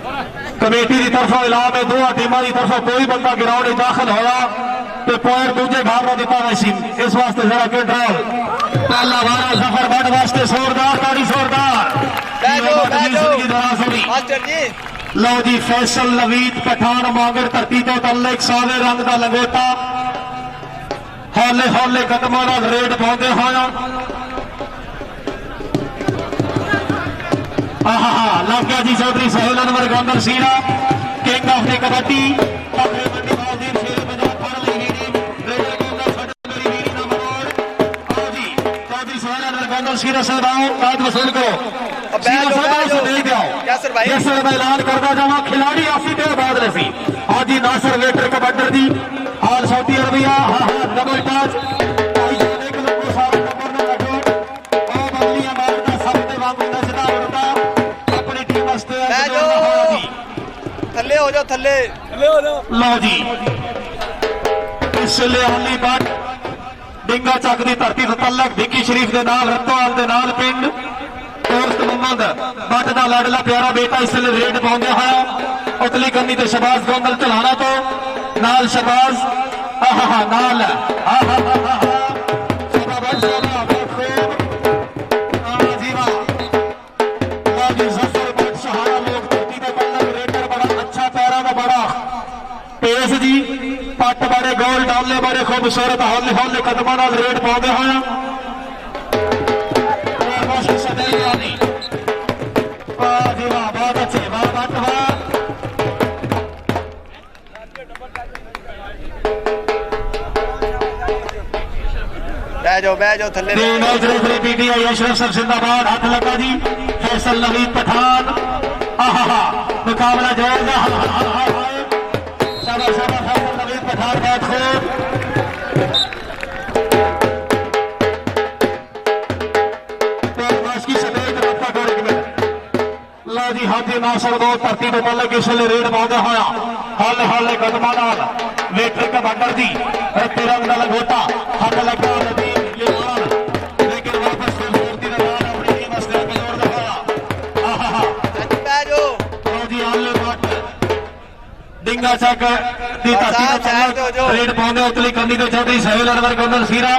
Committee की तरफों इलाम है दो टीमों की तरफों कोई बंदा ग्राउंड में दाखिल होया तो पॉइंट दूजे घर में दिता वैसी इस वास्ते जरा कंट्रोल पहला वारा जफर बट वास्ते जोरदार ताड़ी जोरदार लो जी फैसल नवीद पठान मांगर धरती तो तल एक सावे रंग का लंगोटा हौले हौले कदमों का रेड पाते होया लग गया जी चौधरी सोहेल अनवर गोंदल सीरा किंग ऑफ द कबड्डी वसूल करो ऐलान करता जावा खिलाड़ी आसी दे बाद रसी हाँ जी नासर वेटर कबड्डर जी हाल सऊदी अरबिया डबल टच थल्ले हो जाओ थल्ले लो जी इसले अली बट डिंगा चक की धरती तो तलक भिक्की शरीफ के नाल रतोवाल के नाल पिंड दोस्त मोहम्मद बट का लाडला प्यारा बेटा इसलिए रेड पाਉਂਦੇ होया उतली करनी तो शबाज गोंदल चलाना तो नाल शबाज नाल पेस जी पट बड़े गोल डाले बड़े खूबसूरत हौले हौले कदमों नाल रेड पाਉਂਦੇ होया बहुत अच्छे बह जाओ थल्ले पीटीआई अशरफ सर जिंदाबाद हाथ लगा जी फैसल नवीद पठान मुकाबला जोरदार पठान बैठ जी हाथी नासर दो धरती तो पल इसलिए रेड पाਉਂਦੇ होया हौले हौले कदमों नाल वेटर कबड्डर जी तिरंग का लंगोटा हक लगा लेकिन वापस खूबसूरती के नाल अपनी टीम वास्ते जी आले बट डिंगा चक दी धरती तो रेड पाਉਂਦੇ उतली करनी तो चौधरी सोहेल अनवर गोंदल सीरा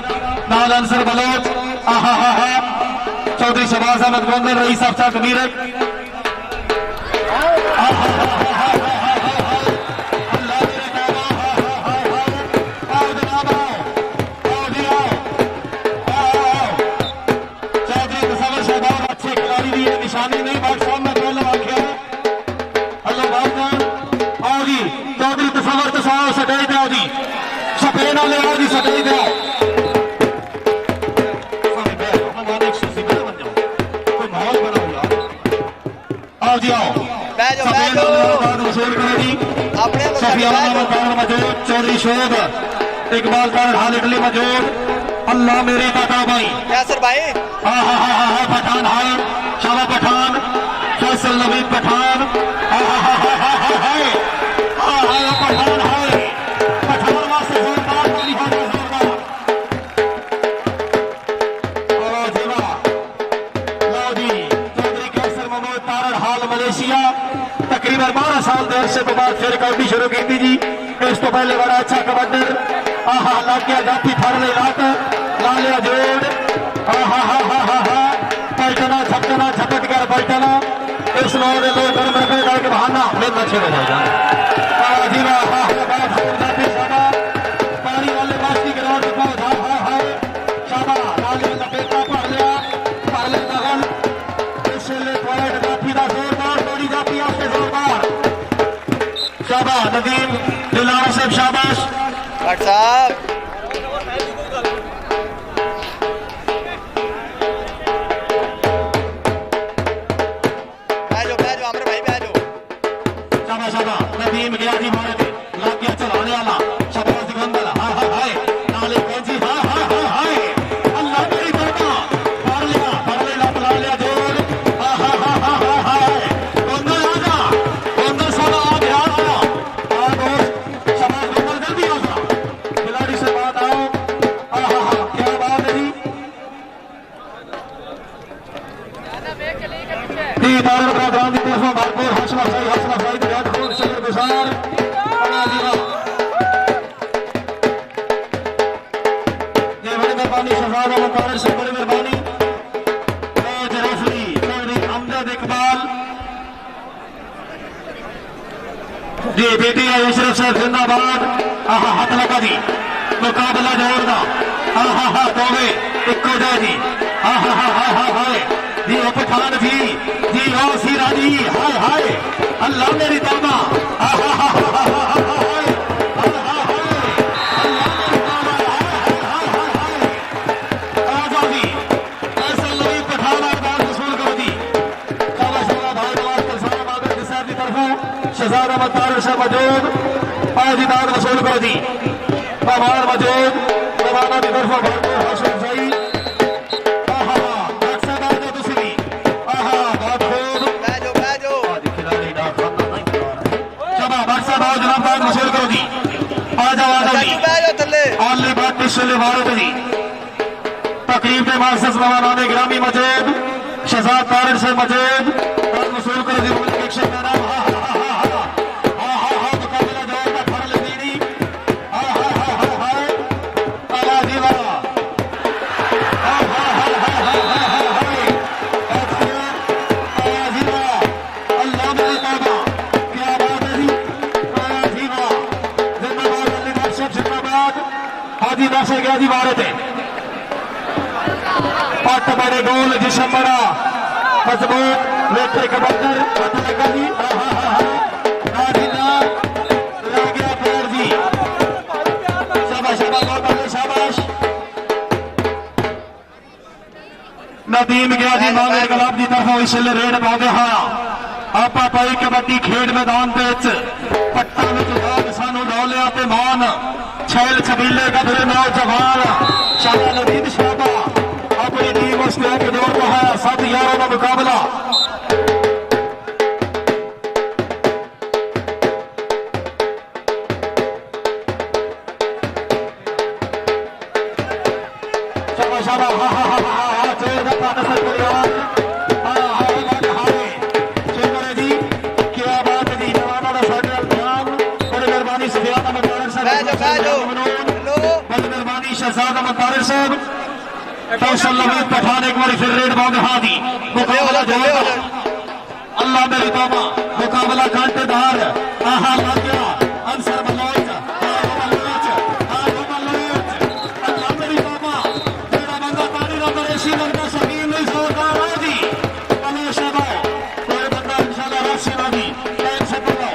नाल अंसर बलोच चौधरी शबाज अहमद गोंदल रईस अफसा कबीर निशानी नहीं बादशाह में गोल लगा के हेलो आओ जी चौधरी तस्वर तो सौ सटाई दो जी सफेद वाले आओ जी सटाई दो माहौल बना आओ जी आओ वसूल करो जी चौधरी शोध इकबाल ढाल इटली मौजूद अल्लाह मेरे दादा भाई यासर भाई पठान हाय शाबा पठान फैसल नवीद पठान पठान वास्ते जोरदार गोली जोरदार लो जी चौधरी कैसर मोहम्मद तारड़ हाल मलेशिया तकरीबन 12 साल देर से बाद फिर कबड्डी शुरू की थी जी इस तो पहले बड़ा अच्छा कबड्डर लग गया जाती फड़ ले रात ला लिया जोड़ पलटना छपटना झपट कर पलटना इस लोग गर्म रखेगा कि बहाना मिलना छेड़ जाएगा पानी वाले बास्ती ग्राउंड शाबा लाल लपेटा पढ़ लिया पढ़ ले लगन इसलिए पॉइंट जाती का जोरदार थोड़ी जाती आपसे जोरदार शाबा नदीम दिलारा साहब शाबाश साहब नदीम गया जी मारे लग गया चलाने वाला शबाज गोंदल हाय नाले जी हाय अल्लाह मेरी बेटा पढ़ ले ला लिया जोर गोंदल आजा गोंदल साला आ गया दोस्त शबाज गोंदल जल्दी आ जा खिलाड़ी से बात आओ क्या बात है जी दौड़ का गांधी तरफ भरपूर हौसला जी बेटी है अशरफ साहब जिंदाबाद आहा हाथ लगा जी मुकाबला जोरदा आहा हा दोवे इको जा जी आहा हा हा हा हाय जी ओ पठान जी ओ सीरा जी हाय हाय अल्लाह मेरी तौबा आहा हा हा हा हा हाय शहजाद अहमद तारिक साहब मौजूद आज इनाम वसूल कर दी मेहमान मौजूद मेहमानों की तरफ भरपूर हौसला अफजाई आहा अक्सर आज दूसरी आहा बहुत खूब बैजो आज खिलाड़ी ना खाना नहीं खिला चला बक्सा बाज जनाब ताज वसूल कर दी आ जाओ जी बैजो थल्ले आले बात पिछले वारों दी तकरीब के मार्सस मेहमानों ग्रामी मौजूद शहजाद तारिक साहब मौजूद ताज वसूल कर दी इलेक्शन का नाम हाजी नाशे गया जी बारे थे पट बड़े गोल जिसम बड़ा मजबूत लेटे कबंदर पट लगा जी रह गया पैर जी शाबाश शाबाश शाबाश नदीम गया जी मांगे गुलाब की तरफों इसलिए रेड पाते हाँ आपा पाई कबड्डी खेड मैदान पट्टा में सानू डोलिया ते मान छैल छबीले गधरे नौजवान शाह नदीम शाबा अपनी टीम उसने एक दौर को है 7 यारों का मुकाबला शाबा शाबा हा हा हा हा चोर का पाना परिवार शहजाद अहमद तारिक साहब कौशल नवीद पठान एक बार फिर रेड बाउंड हादी मुकाबला जोरदार अल्लाह मेरी तौबा मुकाबला कांटेदार आहा लग गया अंसर बलोच अल्लाह मेरी तौबा तेरा बंदा पानी ना करे सी बंदा शकील नहीं सोता राजी कलो शबाओ कोई बंदा इंशाल्लाह राशि राजी टाइम से बोलो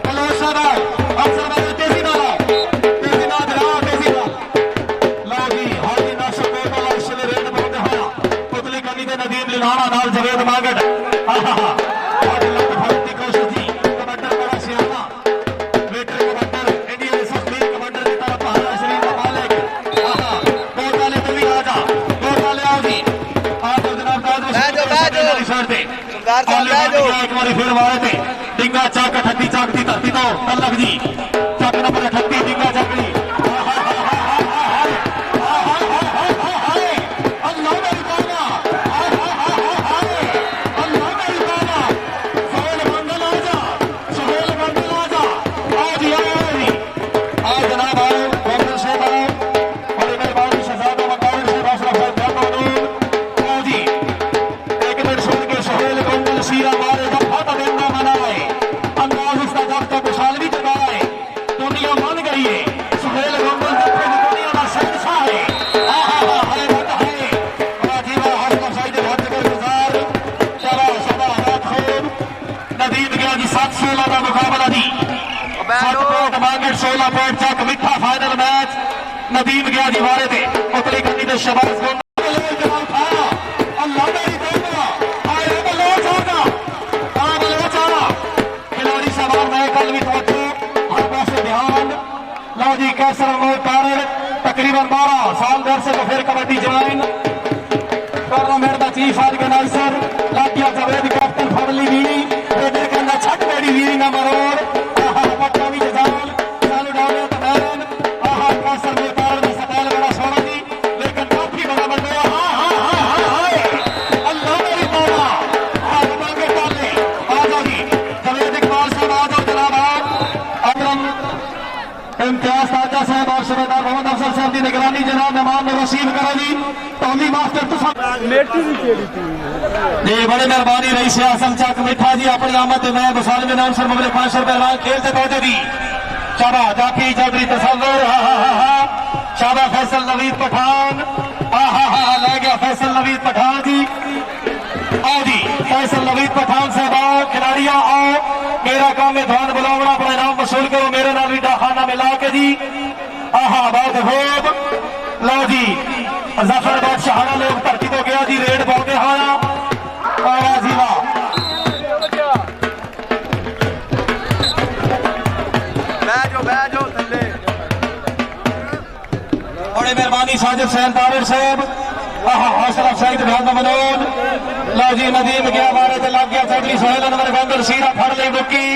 कलो शबाओ अंसर बलोच तेजी ना लाना नाल जवेद मागड़ आहा आज लग भक्ति कोशिश थी कबड्डर बड़ा सियाना वेटर कबड्डर इंडिया में सख्ती कबड्डर की तरफ पहाड़ा शरीफ का मालिक आहा बोल वाले तुम आजा बोल वाले आओ जी आज जनाब ताज रिसर्च पे सरदार साहब बैजो एक बार फिर वाले थे डिंगा चाक ठट्टी चाक दी धरती तो तलक जी चाक नंबर 38 डिंगा चाकड़ी मिठा फाइनल मैच नदीम गया दीवारे थे उतली गंदी ने शबाज खिलाड़ी सवार नए कल भी हर पासे ध्यान लो जी कैसर तकरीबन 12 साल घर से तो फिर कबड्डी ज्वाइन टूर्नामेंट का chief organiser लाटिया Javed captain फड़ली Veeri कहना छठ बेड़ी वीरी ना मरोड़ पट्टा भी जजाल चालू डाले तो मैरन आहा कैसर में तार में सटाल बड़ा सोना जी लेकिन काफी बड़ा बन गया अल्लाह मेरी तौबा आज मांगे डाले आ जाओ जी जवेद इकबाल साहब आ जाओ जनाब अकरम इम्तियाज ताजा साहब और सूबेदार मोहम्मद अफसर साहब की निगरानी जनाब मेहमान ने रिसीव करा जी टोली मास्टर जी बड़ी मेहरबानी रही से आसम चक मिठा जी अपनी आमद मैं बसाल में नाम सर मगले 500 रुपए खेलते पहुंचे दी शाबा जाफी चौधरी तसव्वुर शाबा फैसल नवीद पठान ले गया फैसल नवीद पठान जी आओ जी फैसल नवीद पठान साहब आओ खिलाड़ियां आओ मेरा काम है ध्यान बुलावना अपना इनाम वसूल करो मेरे नाल भी खाना मिला के जी बहुत खूब लो जी जफर बादशाहाना लोग धरती तो गया जी रेड पाते हाया जी वाह बह जाओ थल्ले बड़ी मेहरबानी साजिद सैन तारिर साहब हौसला सईद भाग मनोज लो जी नदीम गया बारे ते लग गया चौधरी सोहेल अनवर गंदर सीरा फड़ ली बुक्की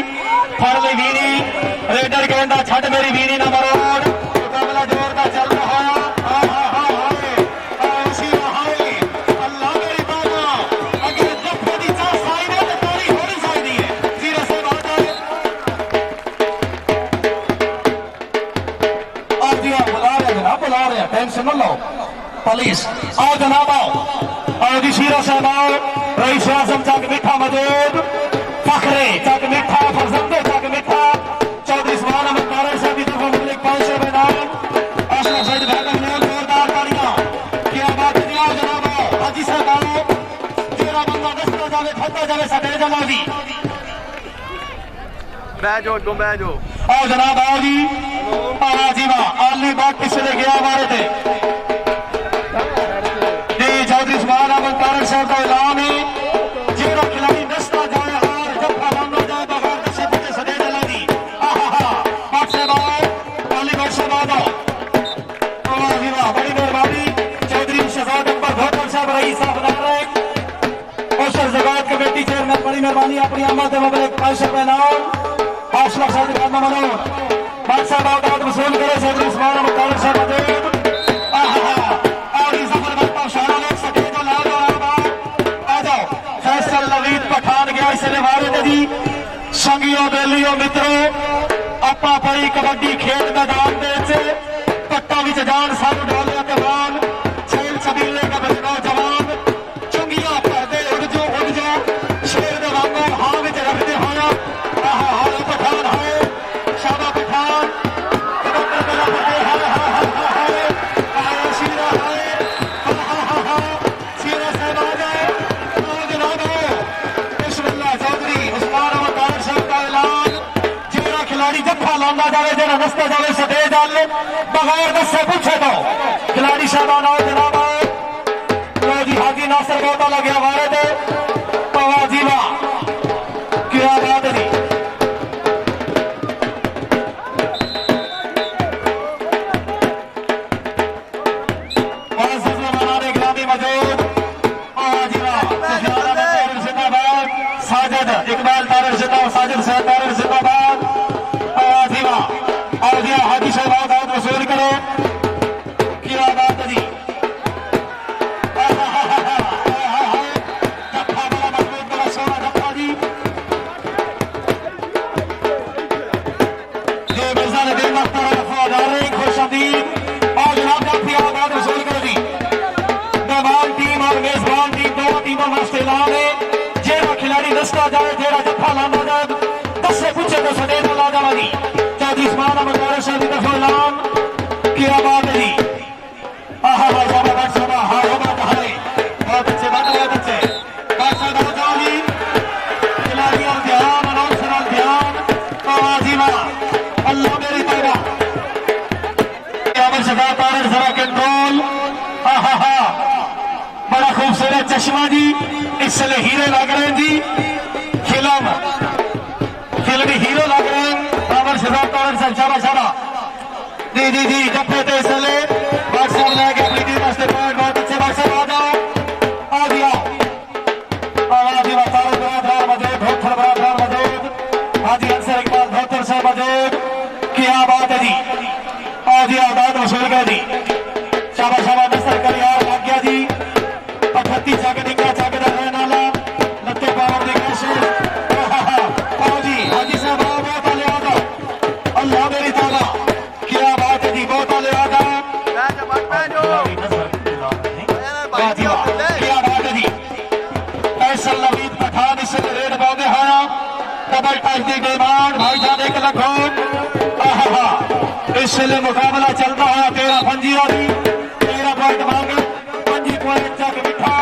फड़ ली वीणी रेडर कहता छड़ मेरी वीणी ना मरोड़ मुकाबला जोर का चल रहा टेंशन न लो पुलिस आओ जनाब आओ जी शीरा साहब आओ रईस आजम चक मिठा मौजूद फखरे चक मिठा फरजंदे चक मिठा चौधरी उस्मान अहमद तारड़ साहब की तरफ मुबलिक 500 रुपए दान असलम सईद भागम ने जोरदार तालियां क्या बात है आओ जनाब आओ हाजी साहब आओ तेरा बंदा दसता जावे खाता जावे सटे जमा दी बह जाओ अगों बह जाओ आओ जनाब आओ जी जी वाह आली बात पिछले गया हमारे थे जी चौधरी उस्मान अहमद तारड़ साहब का ऐलान है जेड़ा खिलाड़ी नस्ता जाए हार जब फलाना जाए बगैर दसे बचे सदे जला दी बात से बात आली बात से बात जी वाह बड़ी मेहरबानी चौधरी शहजाद अकबर भोटल साहब रईस साहब नारे औशर जगात कमेटी चेयरमैन बड़ी मेहरबानी अपनी आमद मुबारक 500 रुपए नाम हौसला साहब खाना मनोज बादशाह बात वसूल करे चौधरी उस्मान अहमद तारड़ साहब मौजूद और इस सफर में पहुंचाना लोग सके तो ला लो आ जाओ फैसल नवीद पठान गया इसने मारे जी संगियों बेलियों मित्रों अपा परी कबड्डी खेल मैदान दे पट्टा विच जान सब डोलिया के बान छेल छबीले का बचना जवान चुंगिया भरदे उड़ जाओ शेर दे वांगू हां विच रखदे होया पठान है शाबा पठान जफा लाना जाए जरा नस्ता जाए सदे डाल बगैर दसे पूछे तो खिलाड़ी शाबाना जनाब जी हाजी नासिर गोता लगे हमारे थे जी वाह क्या बात है साजिद इकबाल तारड़ जिंदाबाद साजिद सैयद तारड़ जिंदाबाद और दिया हाजी साहब बहुत वसूल करो क्या बात है जी जफ्फा बड़ा मजबूत बड़ा सोना जफ्फा जी ये मिर्जा ने दिन मख्तार वफादार खुशआमदीद और जनाब जाफी बहुत वसूल करो जी मेहमान टीम और मेजबान टीम दोनों टीमों वास्ते ऐलान है जेड़ा खिलाड़ी दसता जाए जेड़ा जफ्फा लाना जाए दसे पूछे तो सदे ना ला जावागी चौधरी उस्मान अहमद तारड़ साहब की तरफ ऐलान क्या बात है जी बहुत अच्छे बहुत अच्छे बादशाह जाओ जी खिलाड़ियों ध्यान अनाउंसर ध्यान जी वाह अल्लाह मेरी तौबा अमर शहजाद तारड़ जरा कंट्रोल बड़ा खूबसूरत चश्मा जी इसलिए हीरे लग रहे हैं जी फिल्मी हीरो लग रहे हैं अमर शहजाद तारड़ साहब शाबा शाबा जी जफ्फे ते इसलिए बादशाह ले गए अपनी टीम वास्ते पॉइंट बहुत अच्छे बादशाह आ जाओ आ गया जी तारड़ बरादरान मौजूद धोथर बरादरान मौजूद हाजी अंसर इकबाल धोथर साहब मौजूद क्या बात है जी जी आदाद वसूल कर दी शाबा शाबा नसर कर यार लग गया जी 38 जाके निकला जाके रहने वाला लत्ते पावर दी कोशिश जी हाजी साहब बहुत आले आ जाओ अल्लाह मेरी तौबा क्या बात है जी बहुत आले आ जाओ डबल टच की डिमांड भाईजान 1 लाख इसलिए मुकाबला चलता है 13 पंजी 13 पॉइंट मांगे 5 पॉइंट तक मिठा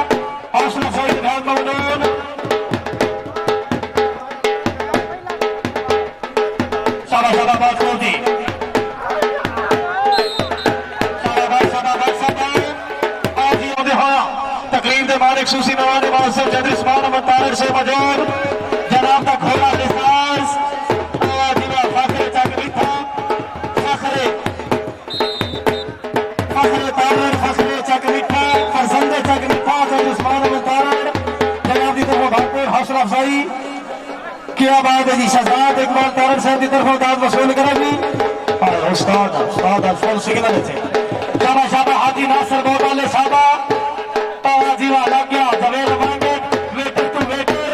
हौसला सही ध्यान मौजूद शाबाश जी तकलीफ के मालिक सूसी नवाने वाले जदरी स्मान मंतार से मौजूद जनाब का घोड़ा लिसास फखरे चक मिठा फखरे चक मिठा फरसंदे चक मिठा जदरी स्मान मंतार जनाब की तरफ भरपूर हौसला अफजाई क्या बात है जी शहजाद इकबाल तारड़ साहब की तरफ दाद वसूल करेगी उस्ताद फुल सिग्नल थे शाबा शाबा हाजी नासिर बोटाले शाबा जीवा लग गया जवेद मांगे वेटर टू वेटर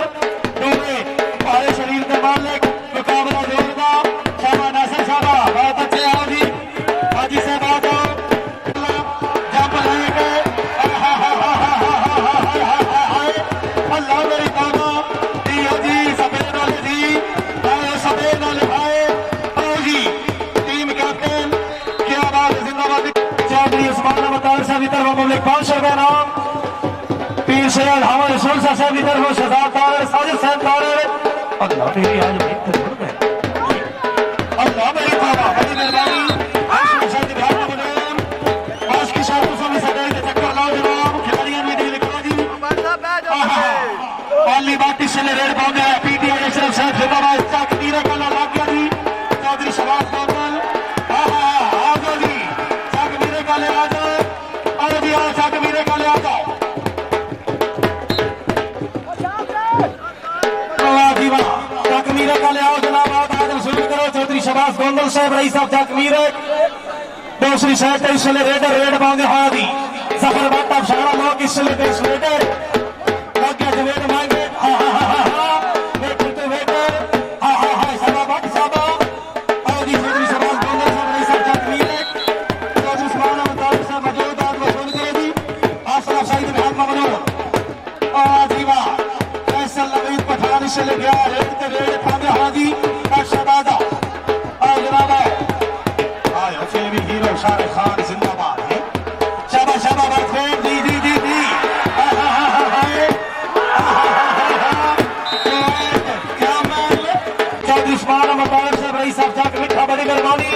दोनों हमारे शरीर के मालिक मुकाबला जोरदार शाबा नासिर शाबा बहुत अच्छे आओ जी हाजी साहब आ जाओ जंप लेंगे अल्लाह मेरी ताबा जी सफेद वाले जी सफेद वाले भाई आओ जी टीम कैप्टन क्या बात जिंदाबाद चौधरी उस्मान अहमद साहब की तरफ ममलिक 500 रुपए नाम पीर सैयद हमारे रसूल साहब की तरफ शहजाद तारड़ साजिद साहब तारड़ अल्लाह तेरी आज बेहतर हो गए अल्लाह मेरी बाबा बड़ी मेहरबानी आज की शाम को भी सदाई के चक्कर लाओ जनाब खिलाड़ियों में दिल करो जी पहली बात इससे रेड पाउंड है पीटीआई अशरफ साहब जिंदाबाद चक तीरे का लग गया जी चौधरी शबाज कौमल आ जाओ जी चक मीरे का ले आ जाओ अरे जी आओ चक मीरे का ले आ जाओ चकमीरे का ले आओ जनाब आदम शुरू करो चौधरी शबाज गोंदल साहब रईस साहब चकमीरे दूसरी साइड इसलिए रेडर रेड पाऊंगे हादी सफर बाटा सारा लोग इसलिए देश रेडर लगे जवेद मांगे वेटर टू वेटर सभा बाट सभा आदि चौधरी शबाज गोंदल साहब रईस साहब चकमीरे चौधरी उस्मान अहमद साहब मौजूद आदम वसूल करे जी आसरा शहीद भाग ममनून आजीवा फैसल नवीद पठान इसलिए गया रेड पांगे हाजी शहबादा और जनाब आयो फिल्मी हीरो शाहरुख खान जिंदाबाद है शाबा शाबा बात जी जी जी जी क्या मान चौधरी उस्मान अहमद साहब रईस साहब चक मिठा बड़ी मेहरबानी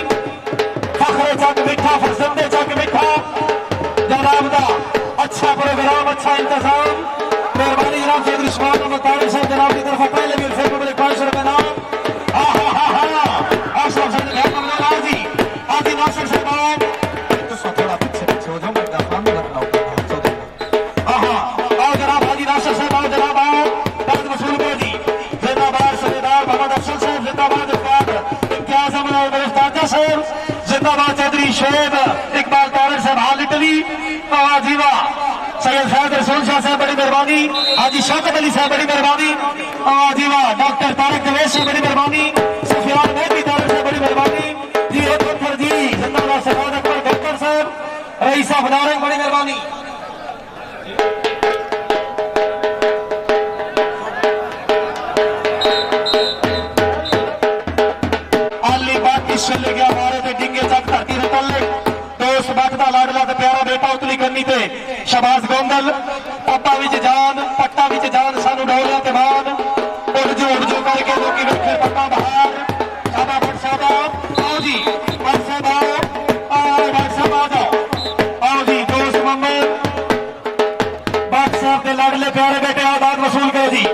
फखरे चक मिठा फरसंदे चक मिठा जनाब का अच्छा प्रोग्राम अच्छा इंतजाम मेहरबानी जनाब चौधरी उस्मान अहमद साहब जनाब की तरफ पहले भी फिर मेरे 500 रुपए नाम नासिर साहब तो थोड़ा पीछे हो जाओ मैं सामने रखना और जनाब हाजी नासिर साहब आओ जनाब आओ दाद वसूल करो जी जिंदाबाद सूबेदार मोहम्मद अफसल साहब जिंदाबाद इम्तियाज अहमद बलुस्ताजा साहब जिंदाबाद चौधरी शोएब इकबाल तारड़ साहब हाल इटली जीवा सैयद फैज रसूल शाह साहब बड़ी मेहरबानी हाजी शौकत अली साहब बड़ी मेहरबानी जीवा डॉक्टर तारक दवेश साहब बड़ी मेहरबानी सुफियान मोदी तारड़ साहब बड़ी मेहरबानी जी अकबर जी जिंदाबाद सफाद अकबर गफ्फर साहब रईस साहब नारंग बड़ी मेहरबानी आली बात किससे ले गया हमारे पे डिंगे चक धरती ने तल्ले दोस्त बकदा लाडला ते प्यारा बेटा उतली करनी ते शबाज गोंदल पप्पा विच जान पट्टा विच जान सानू डोलिया ते मान उड़ जो करके लोकी रखे पप्पा बाहर शाबा बट शाबा आओ जी बट साहब आओ बट साहब आ जाओ आओ जी दोस्त मोहम्मद बट साहब के लाडले प्यारे बेटे आदाद वसूल करो जी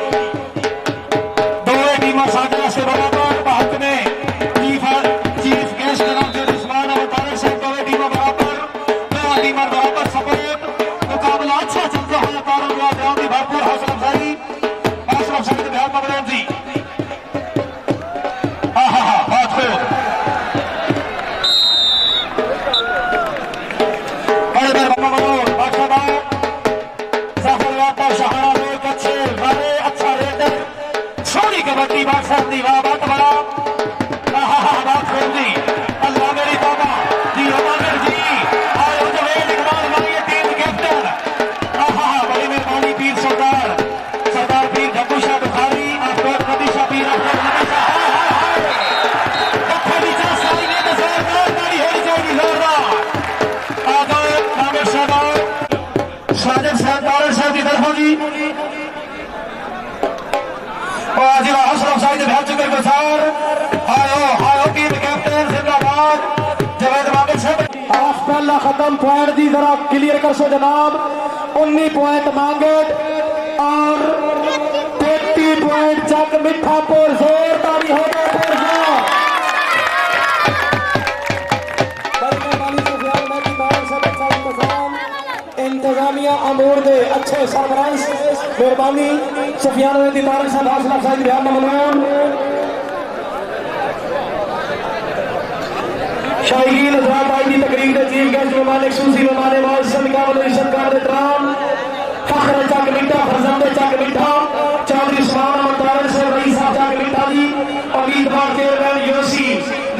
दोनों टीम साझा से बराबर भारत में चीफ गेस्ट जनाब चौधरी उस्मान अहमद तारड़ साहब दोनों टीम बराबर दो टीम बराबर सपोर्ट मुकाबला अच्छा चलता है तारड़ हुआ जवाब की भरपूर हौसला अफजाई हौसला अफजाई बिहार ममनून जी बहुत खूब बड़े बड़े ममनून बादशाह सफल वापस सहारा लोग अच्छे बड़े अच्छा रेडर छोड़ी कबड्डी बादशाह दी वाह बहुत बड़ा बात खूब जी अल्लाह मेरी बाबा जी अमर जी आयो जवेद इकबाल मांगे टीम कैप्टन बड़ी मेहरबानी पीर सरदार पीर डब्बू शाह बुखारी अफरोज नबी शाह पीर अफरोज नबी शाह गुजार हायो टीम कैप्टन जिंदाबाद जवेद वाकिल साहब हाफ पहला खत्म पॉइंट दी जरा क्लियर कर सो जनाब 19 पॉइंट मांगे और 33 पॉइंट चक मिठापुर जोरदारी हो इंतजामिया अमूर दे अच्छे सरबराह मेहरबानी सुफियान दीदार साहब हौसला अफजाई ध्यान ममनून शाहीन हजरात आज की तकरीर के चीफ गेस्ट मेहमान एक्सक्लूसिव मेहमान वाल सदका एहतराम फखर चक मिठा फरजंद चक मिठा चौधरी उस्मान अहमद से रईस साहब चक मिठा जी उम्मीदवार चेयरमैन यूसी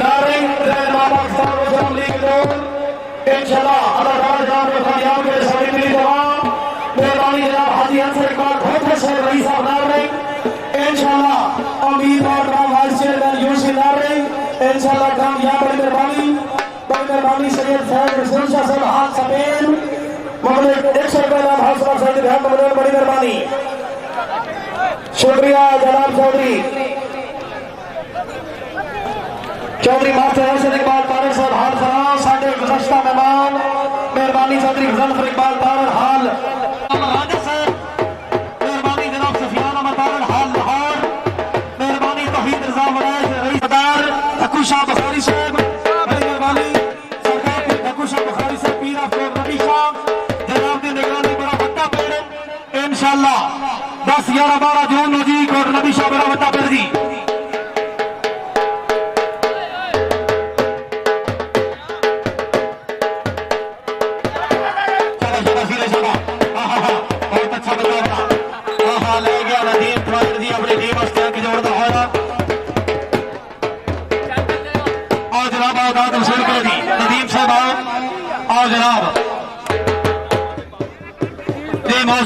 नारिंग रहनुमा पाकिस्तान मुस्लिम लीग को इंशाल्लाह अल्लाह ताला जान में फरियाद के साथ मिली जवाब मेहरबानी जनाब हाजी हसन इकबाल खोखर से रईस साहब नारिंग इंशाल्लाह उम्मीदवार नाम वाइस चेयरमैन यूसी नारिंग इंशाल्लाह कामयाब बड़ी मेहरबानी सैयद फैज रसूल शाह साहब हाथ सपेन ममनून 100 रुपए नाम हौसला अफजाई ध्यान ममनून बड़ी मेहरबानी शुक्रिया जनाब चौधरी मास्टर हसन इकबाल तारिक साहब हाल फराज साढ़े गुज़श्ता मेहमान मेहरबानी चौधरी मुजफ्फर इकबाल तारिक हाल राजा साहब मेहरबानी जनाब सुफियान अहमद तारिक हाल लाहौर मेहरबानी तौहीद रज़ा वरैश रईस सदार ठक्कू शाह बुखारी साहब बड़ी मेहरबानी सरकार ठक्कू शाह बुखारी साहब पीर अफरोज नबी शाह जनाब दी निगरानी बड़ा वड्डा पेड़ इंशाअल्लाह 10 11 12 जून नू जी कोट नबी शाह बड़ा वड्डा पेड़ जी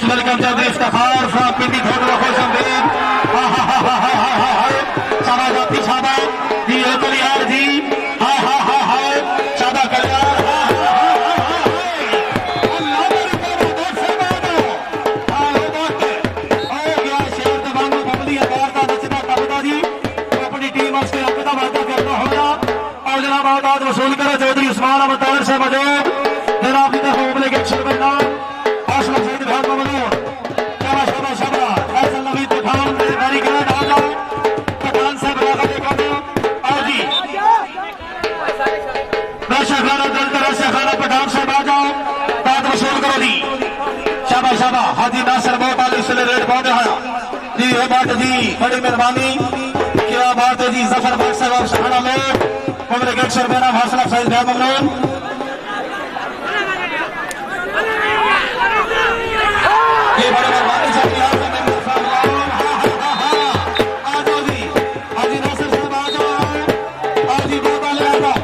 वेलकम चौधरी इफ्तिखार फ्रॉम पिंडी थोड़ा खुश आमदीद शाबाश शाबा जी ओ कलियार जी हाय हाय हाय हाय शाबा कलियार अल्लाह मेरी बात से बात हाय बात हो गया शेर दबानो बबली आकार का नचता कबदा जी अपनी टीम उसके अपना वादा करना होगा और जनाब आवाज वसूल करो चौधरी उस्मान अहमद तारिक से मौजूद जनाब इधर होबले के अक्षर बनना हौसला सईद भाग ममनून शाबाश शाबाश ऐसा नबी पठान मेरी गाड़ आ जाओ पठान साहब रागा देखो आओ जी रशा खाना दल रशा खाना पठान साहब आ जाओ बात वसूल करो जी शाबाश शाबाश हाजी नासिर बहुत आली से रेड पौधे हैं जी ये बात जी बड़ी मेहरबानी क्या बात है जी जफर बाग साहब सहारा लोग उम्र के अक्षर मेरा हौसला सईद भाग ममनून ये बड़े मेहरबानी साहब आ जाओ जी हाजी नासिर साहब आ जाओ आज जी बहुत आले आ जाओ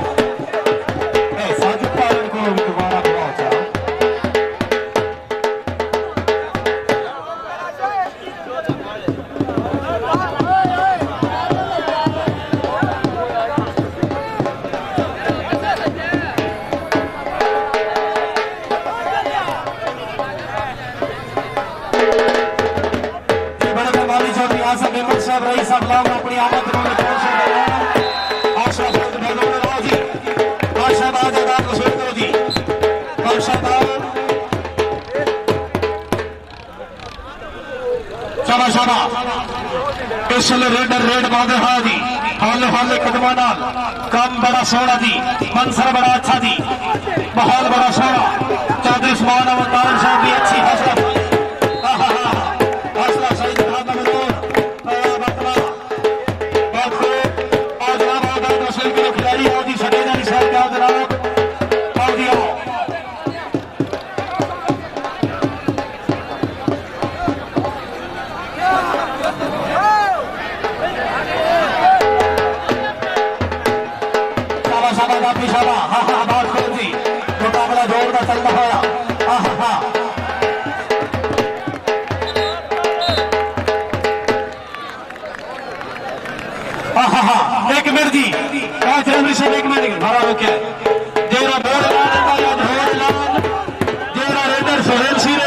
साजिद पालन को दोबारा पहुंचा रईस साहब अपनी आमद रेडर रेड बांधे हाँ जी हाले हाले कदमा नाल काम बड़ा सोहना जी मंसर बड़ा अच्छा जी माहौल बड़ा सोहना चौधरी उस्मान अहमद तारिक साहब भी अच्छी हौसला सईद खिलाड़ी आओ जी सटेदारी साहब क्या जनाब आओ जी आओ शाबा हाँ हाँ बात करो जी मुकाबला जोरदार चल रहा है हाँ हाँ हाँ हाँ एक मिनट जी पांच जनवरी से एक मिनट भरा हो क्या जेरा बोर्ड जेरा रेडर सोहेल सिंह ने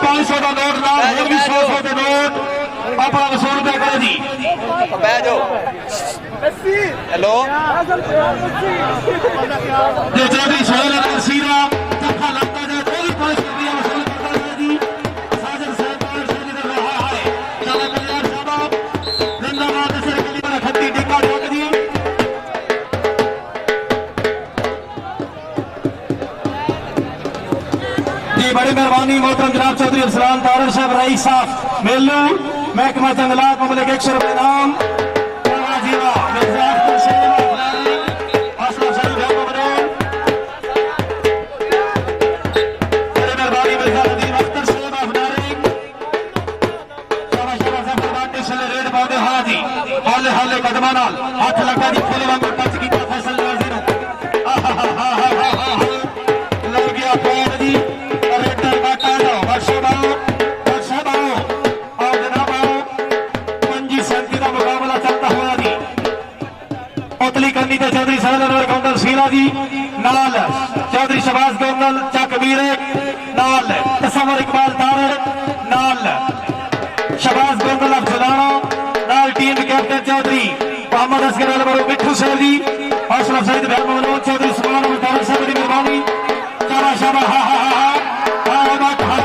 500 का नोट लाल 100 के नोट अपना वसूल पे करो जी। बह जाओ हेलो जे चौधरी सोहेल सीरा जफा लगता जाए तो भी 500 रुपया वसूल करता है जी। साजन सहकार से निकल रहा है चला कल्याण साहब जिंदाबाद नसर के लिए खत्ती टिक्का ठोक दी जी। बड़ी मेहरबानी मोहतरम जनाब चौधरी अफसरान तारड़ साहब रईस साहब मेलू महकमा जंगलात ममलिक 100 रुपये नाम जीवा मिर्जाफर शेख असलम साहब मेहरबानी मिर्जा नदीम अख्तर साहब अफनारी शाबाश शाबाश फरमाते चले रेड पाते हाँ जी हाले हाले कदमा नाल हाथ लगा दी फुल वांगू टच कीता फैसल नाज़ी नु लग गया पॉइंट जी रेडर बाटा जाओ वर्षबाओ और जनाब आओ पंजी संती का मुकाबला चलता हुआ जी। उतली करनी तो चौधरी सहलन और काउंटर सीरा जी नाल चौधरी शबाज गोंदल चक मीरे नाल तस्वर इकबाल तारड़ नाल शबाज गोंदल अफजलाना नाल टीम कैप्टन चौधरी मोहम्मद असगर अलवरो मिठू साहब जी हौसला सईद महमूद चौधरी सुभान मुतारक साहब की मेहरबानी शाबा शाबा हा हा हा हा बात है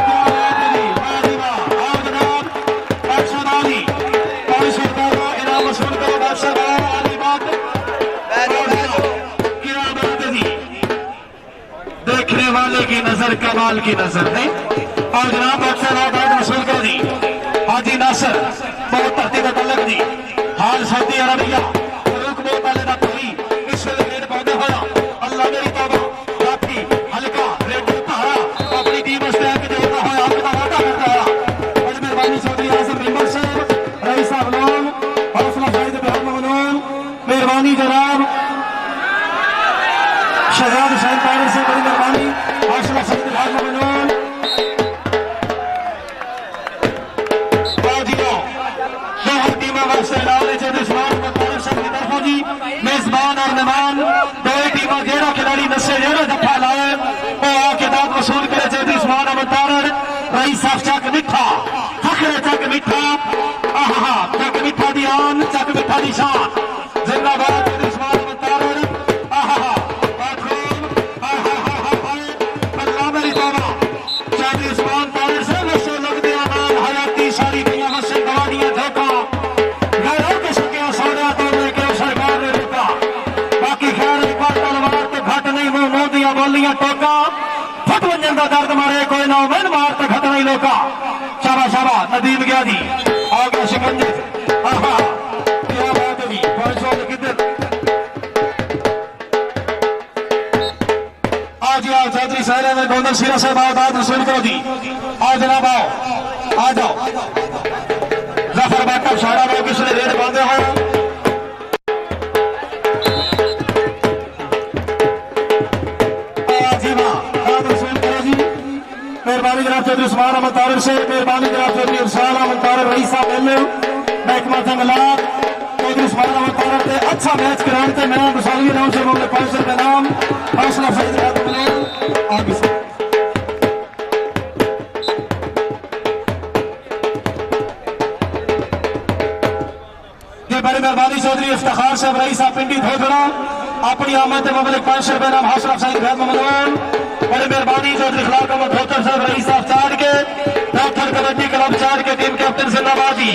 क्या बात है वाह वाह और जनाब बादशाह अली 500 रुपये का इनाम वसूल करो बादशाह अली बात क्या बात है जी। देखने वाले की नजर कमाल की नजर है और जनाब बादशाह वसूल करो जी। हाजी नासर बहुत धरती का तलक जी हाल सऊदी अरबिया फरूक बहुत वाले का कोई इस वेले रेड पाते होया अल्लाह मेरी तौबा काफी हल्का रेड धारा अपनी टीम से आके देता है आपका वादा करता है बड़ी मेहरबानी चौधरी आजम मेंबर साहब रईस साहब लोन हौसला सईद महमूद मेहरबानी जनाब शहजाद हुसैन तारड़ से बड़ी मेहरबानी हौसला सईद महमूद मेजबान और मेहमान दो टीम जेड़ा खिलाड़ी नशे जेड़ा जफा लाए वो आके दाद वसूल करे चौधरी उस्मान अहमद तारड़ रईस साहब चक मिठा फखरे चक मिठा आहा चक मिठा दी आन चक मिठा दी शान जिंदाबाद चौधरी उस्मान अहमद तारड़ आहा बाथरूम आहा अल्लाह मेरी तौबा चौधरी उस्मान तारड़ से नशे लग दिया नाम हयाती सारी दुनिया नशे गवानियां धोखा घरों के सके सोना तो लेके सरकार ने रुका बाकी खैर तलवार तो घट नहीं मुंह मुंह दिया बोलियां टोका फट वंजन का दर्द मारे कोई ना मैन मार तो घट नहीं लोका शाबा शाबा नदीम गया जी आ गया शिकंजे आहा क्या बात है जी 500 किधर आज आओ चौधरी साहब में गोंदल सीरा साहब आवाज रसूल करो जी आ जनाब आओ आ जाओ जफर बाटा सारा लोग इसने रेड बांधे हैं मेहरबानी जनाब चौधरी उस्मान अहमद तारड़ से मेहरबानी जनाब चौधरी अफसान अहमद तारड़ रईस साहब एमएल महकमा जंगलात चौधरी उस्मान अहमद तारड़ से अच्छा मैच कराते मैं मुसालवी नाम से मामले 500 रुपये नाम हौसला सईद आगे से बड़ी मेहरबानी चौधरी इफ्तिखार साहब रईस साहब पिंडी धोधरा अपनी आमद ममलिक 500 रुपये नाम हौसला सईद महमूद बड़ी मेहरबानी चौधरी खिलाफ अहमद धोतर साहब रईस साहब चार के डॉक्टर कबड्डी क्लब चार के टीम कैप्टन जिंदाबाद जी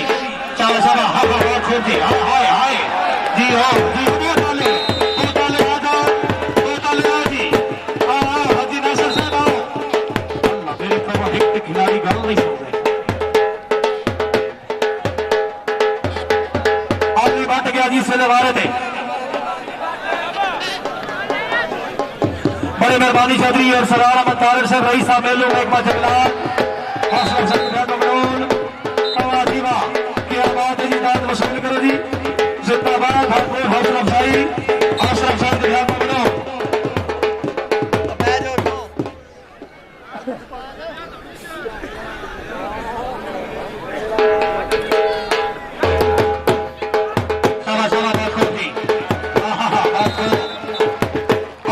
चलो साहब हवा खूब जी हाय हाय जी हो जी दो ताले आ जाओ दो ताले आ जी हाजी नासर साहब आओ अल्लाह मेरे तौबा एक खिलाड़ी गल नहीं सुन रहे आदमी बट गया जी इससे वारे थे बड़े मेहरबानी चौधरी और सरदार अहमद तारड़ साहब रईस साहब मेलू महकमा जंगलात हौसला सईद महमूद जीवा क्या बात है जी दाद वसूल करो जी जिंदाबाद भरपूर हौसला अफजाई हौसला सईद महमूद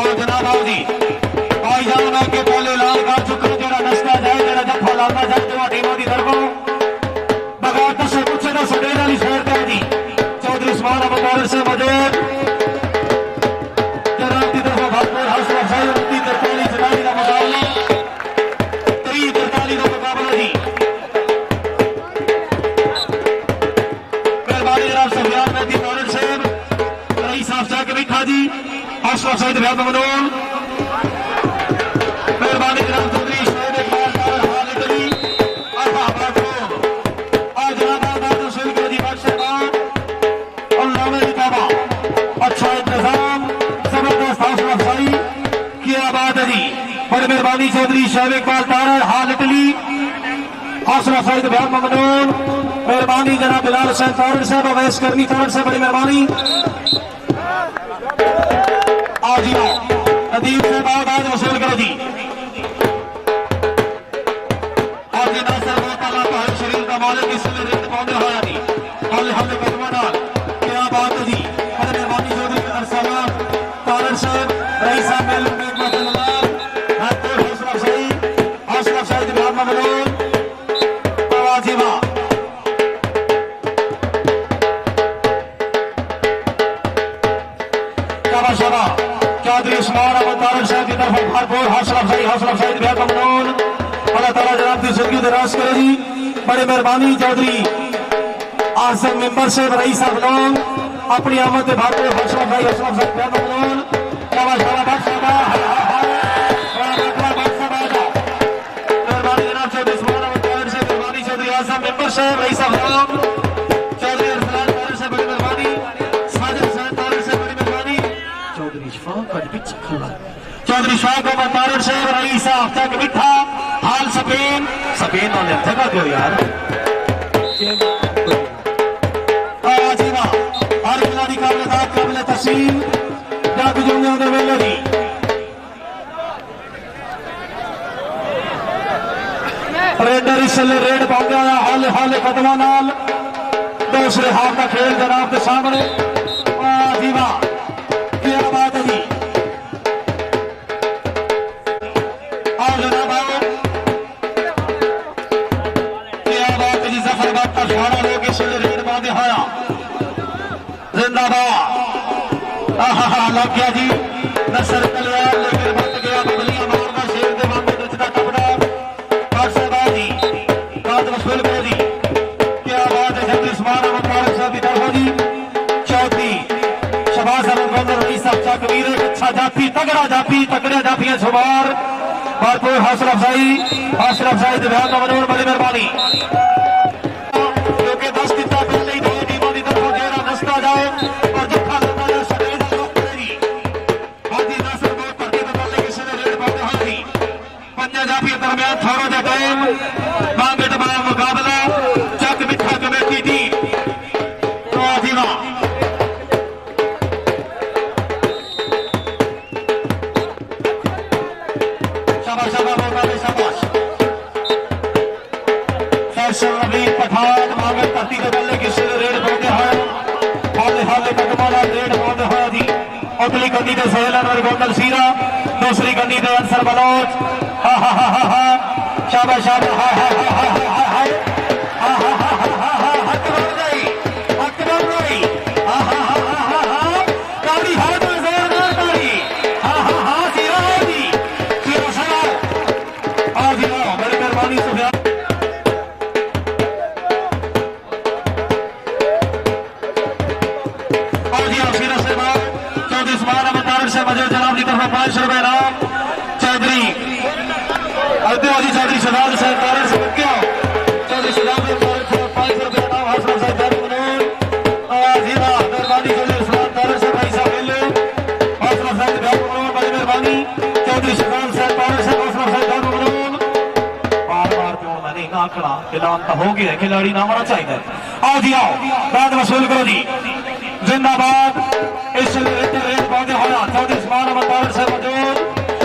और जनाब आओ जी भाईजान के पहले लाल का चुकर जरा नस्ता जाए जरा जफा लाना जाए टीमों की तरफों कमेटी तारड़ साहब रईस साहब शाह कमीठा जी अशरफ सईद बेहद ममनून मेहरबानी जनाब चौधरी शोएब इकबाल तारड़ हाल इटली और जनाब आबाद रसूल के जी बादशाह और नामे किताबा अच्छा इंतजाम जबरदस्त हौसला अफजाई किया बात है जी। बड़ी मेहरबानी चौधरी शोएब इकबाल तारड़ हाल इटली हौसला सईद बेहद ममनून मेहरबानी जनाब बिलाल हुसैन तारड़ साहब अवैस कर्मी तारड़ से बड़ी मेहरबानी आज नदीम से बाद वसूल करो जी आज नासर मोहतला पहल शरीफ का मालिक इसलिए रेट पौधे होया जी हाल हमने कदमा डाल क्या बात है जी। बड़ी मेहरबानी चौधरी अरसलान तारड़ साहब रईस साहब मेल में मौजूद हौसला सईद बेहद ममनून आवाजीवा शाबा चौधरी उस्मान अहमद तारड़ साहब की तरफ भरपूर हौसला अफजाई बेहद ममनून अल्लाह ताला जनाब की जिंदगी दराज करे जी। बड़े मेहरबानी चौधरी आजम मेंबर साहब रईस साहब लोग अपनी आमद के भरपूर हौसला अफजाई बेहद ममनून मेहरबानी जनाब चौधरी उस्मान अहमद तारड़ साहब मेहरबानी चौधरी आजम मेंबर साहब रईस साहब लोग चौधरी अरसलान तारड़ साहब बड़ी मेहरबानी साजिद हुसैन तारड़ साहब बड़ी मेहरबानी चौधरी शौक अहमद तारड़ साहब रईस साहब तक मिठा हाल स्पेन वाले जगह क्यों यार आजीवा हर खिलाड़ी काबिल तस्लीम जाके जो में वेले दी रेडर इसले रेड पा गया हाल कदमा नाल दूसरे हाथ का खेल जनाब के सामने आजीवा क्या बात है जी। लग गया जी नसर कल्याण लेकिन बच गया बबलियां मारना शेर दे वांगू नचदा टपड़ा जी बात वसूल कर दी क्या बात है चौधरी उस्मान अहमद तारड़ साहब की तरफ जी चौधरी शबाज अहमद गोंदर रईस साहब शाह कबीर अच्छा जाफी तगड़ा जाफी तगड़े जाफियां शुमार भरपूर हौसला अफजाई बेहद ममनून बड़ी मेहरबानी क्योंकि 10 दिता पहले ही दो टीमों की तरफ घेरा दसता जाए और जखा लेता जाए सफेद लोग करेगी आदि नासर को धरती तो पहले किसी ने रेड पाते हाथी पंजा जाफी दरमियान थोड़ा जा टाइम मांगे दबाव मुकाबला चक मिठा कमेटी टीम तो आजीवा पठान मांगे धरती के बल्ले किसी ने रेड पाते हैं हाल कदमाना रेड पाते हैं जी अगली गड्डी के सहेलन और गोंदल सीरा दूसरी गड्डी के अंसर बलोच शाबाश चौधरी शहजाद साहब तारड़ से क्या चौधरी शहजाद ₹500 नाम हौसला साहब मेहरबानी चौधरी उस्मान तारड़ से भाई साहब मिले हौसला साहब मेहरबानी बड़ी मेहरबानी चौधरी शहजाद साहब तारड़ से हौसला साहब मेहरबानी बार क्यों मैंने ना आंकड़ा ऐलान तो हो गया खिलाड़ी ना होना चाहिए आओ जी आओ बाद वसूल करो जी जिंदाबाद इस रेट पौधे होया चौधरी उस्मान अहमद तारड़ से मौजूद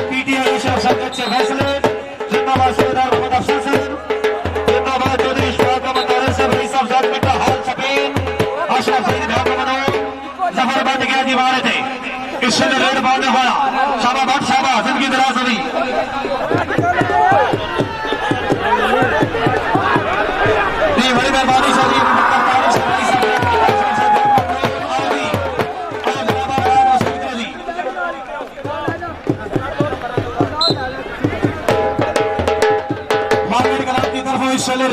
पीटीआई अशरफ साहब अच्छे फैसले जिंदाबाद सूबेदार मोहम्मद अफसर साहब जिंदाबाद चौधरी शौक अहमद तारड़ साहब रईस साहब जाट मिठा हाल स्पेन अशरफ सईद बेहद ममनून जफर बच गया दीवारे थे इससे रेड पौधे होया शाबा जिंदगी दराज हुई जी बड़ी मेहरबानी साहब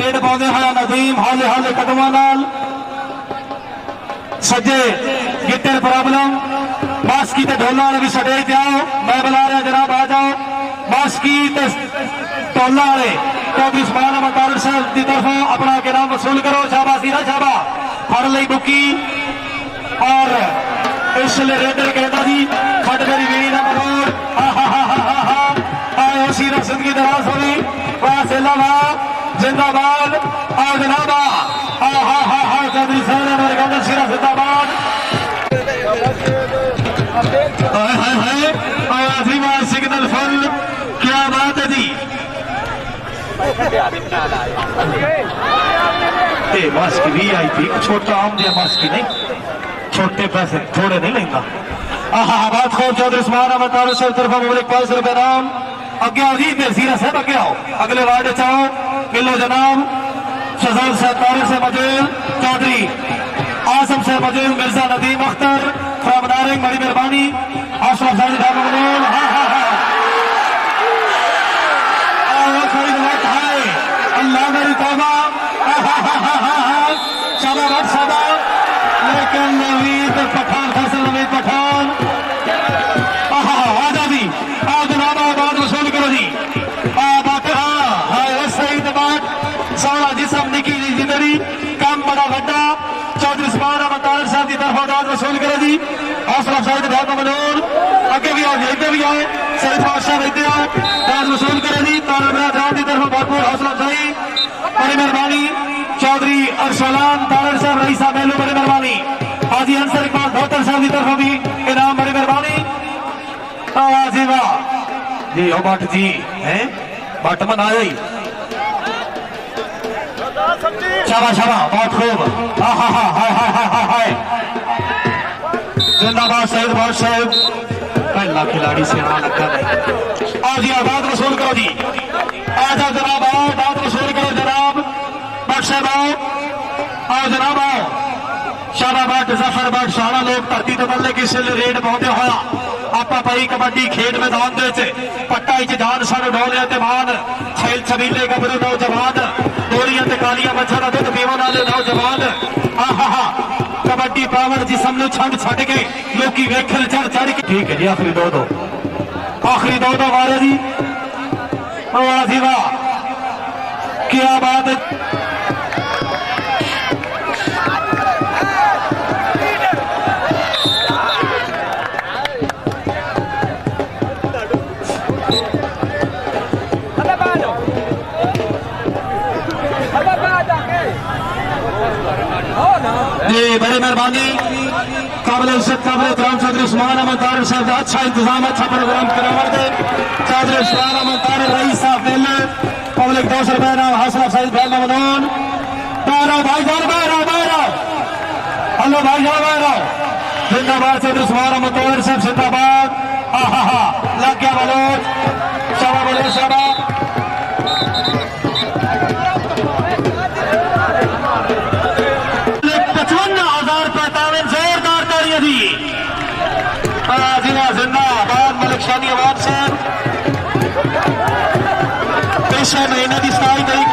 रेड पौधे हैं नदीम हाले कदमा नाल सज्जे गिट्टर प्रॉब्लम बास्की ते ढोला वाले भी स्टेज पे आओ। मैं बुला रहा जनाब आ जाओ। बास्की ते ढोला वाले चौधरी उस्मान अहमद तारड़ साहब की तरफों अपना के नाम वसूल करो। शाबाशी ना शाबा फड़ ली बुकी और इसलिए रेडर कहता जी खट मेरी वीणी ना मरोड़ आए उसी रसद की दराज हुई जिंदाबाद और जनाबा चौधरी साहब ने मेरे कहते सिरा जिंदाबाद सिग्नल फुल क्या बात है जी। मास्क भी आई थी छोटा आम दिया मास्क नहीं छोटे पैसे थोड़े नहीं लेंगे। बात खूब चौधरी उस्मान अहमद तारड़ साहब तरफा मुबारक 500 रुपए नाम अगे आओ जी सीरा साहब अगे आओ अगले वार्ड चाहो मिलो जनाब शहजाद साहब तारड़ से मौजूद चौधरी आसम से मौजूद मिर्जा नदीम अख्तर फ्रॉम नारिंग बड़ी मेहरबानी अशरफ साजिद अल्लाह मेरी तौबा शाबाश शाबाश लेकिन नवीद पठान फैसल नवीद पठान आजादी आओ जनाब आबाद वसूल करो जी सही बात सोना जिसम निकी जिंदगी काम बड़ा वड्डा चौधरी उस्मान अहमद तारड़ साहब की तरफ आबाद वसूल करो जी हौसला साहिद बहुत मनोर अगे भी आओ इधर भी आओ सईद बादशाह इधर आओ दाद वसूल करो जी तारड़ की तरफ भरपूर हौसला अफजाई बड़ी मेहरबानी चौधरी अरसलान तारड़ साहब रईस साहब मेलू बड़ी मेहरबानी हाजी अंसर इकबाल धोतर साहब की तरफ भी इनाम बड़ी मेहरबानी जी वाह जी ओ भट्ट जी हैं भट्ट मन आया ही शाबाश शाबाश बहुत खूब हाय जिंदाबाद सईद बादशाह पहला खिलाड़ी से हाँ लगा नहीं आज ये आबाद वसूल करो जी आ जाओ जनाब आओ दाद वसूल करो जनाब बादशाह आओ जनाब आओ शाबाबाद जफरबाद शाला लोग धरती तो बल्ले किस रेड पहुंचे होया आपा पई कबड्डी खेड मैदान दे पट्टा जान सन डोलिया ते मान छेल छबीले गबरू नौजवान गोलियां ते कालियां मच्छा का दुध पीवन वाले नौजवान कबड्डी पावर जिसम नु छंड छड़ के लोकी वेखल चढ़ चढ़ के ठीक है जी आखिरी दो मारे जी वाह जी वाह क्या बात है बड़ी मेहरबानी काबिल इज्जत काबिल एहतराम चौधरी उस्मान अहमद तारड़ साहब का अच्छा इंतजाम अच्छा प्रोग्राम करावर दे चौधरी उस्मान अहमद तारड़ रईस साहब मेले पब्लिक 200 रुपए नाम हौसला साहिद भाई ममनून बाहर आओ भाई जान बाहर आओ हेलो भाई जान बाहर आओ जिंदाबाद चौधरी उस्मान अहमद तारड़ साहब जिंदाबाद लग गया बलोच शाबाश बोले शाबाश 55,045 जोरदार तालियां दी जिंदाबाद मलिक शानी आवाज साहब पेशा महीने की 27 तारीख